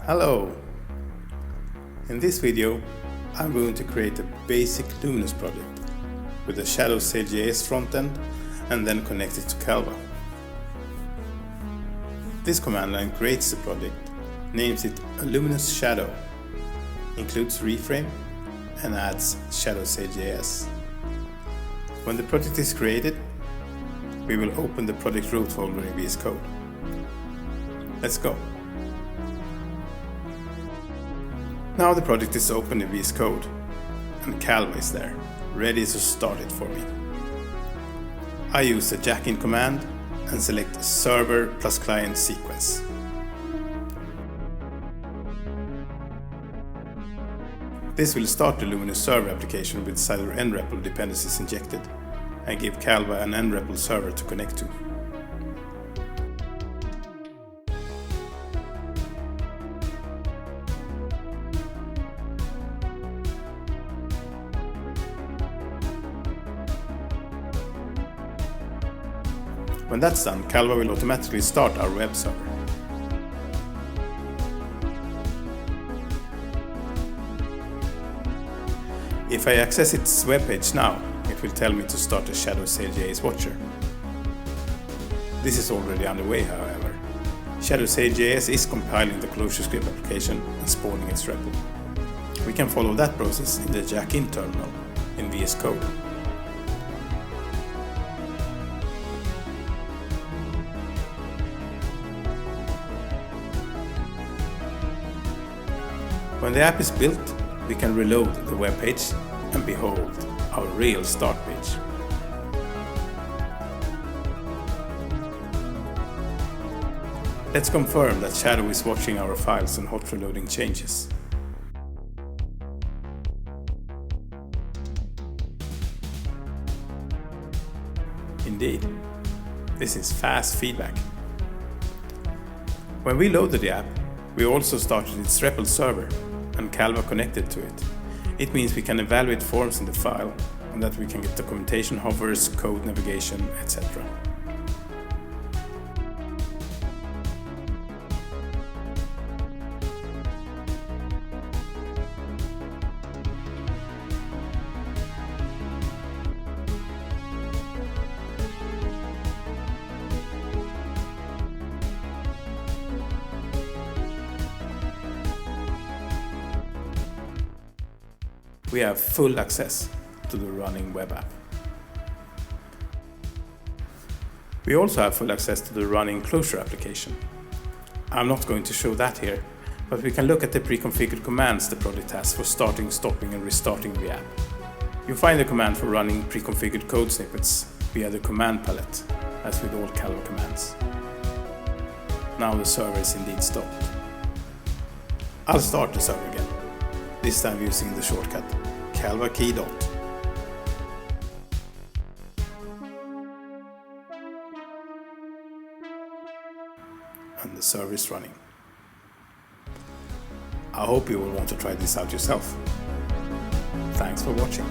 Hello! In this video I'm going to create a basic Luminus project with a shadow-cljs frontend and then connect it to Calva. This command line creates the project, names it a Luminus Shadow, includes reframe and adds shadow-cljs. When the project is created, we will open the project root folder in VS Code. Let's go! Now the project is open in VS Code and Calva is there, ready to start it for me. I use the jack-in command and select server plus client sequence. This will start the Luminus server application with either nREPL dependencies injected and give Calva an nREPL server to connect to. When that's done, Calva will automatically start our web server. If I access its web page now, it will tell me to start a shadow-cljs watcher. This is already underway, however. Shadow-cljs is compiling the ClojureScript application and spawning its REPL. We can follow that process in the jack-in terminal in VS Code. When the app is built, we can reload the web page and behold our real start page. Let's confirm that Shadow is watching our files and hot reloading changes. Indeed, this is fast feedback. When we loaded the app, we also started its REPL server and Calva connected to it. It means we can evaluate forms in the file and that we can get documentation hovers, code navigation, etc. We have full access to the running web app. We also have full access to the running Clojure application. I'm not going to show that here, but we can look at the pre-configured commands the project has for starting, stopping and restarting the app. You'll find the command for running pre-configured code snippets via the command palette, as with all Calva commands. Now the server is indeed stopped. I'll start the server again, this time using the shortcut Calva key dot. And the server is running. I hope you will want to try this out yourself. Thanks for watching.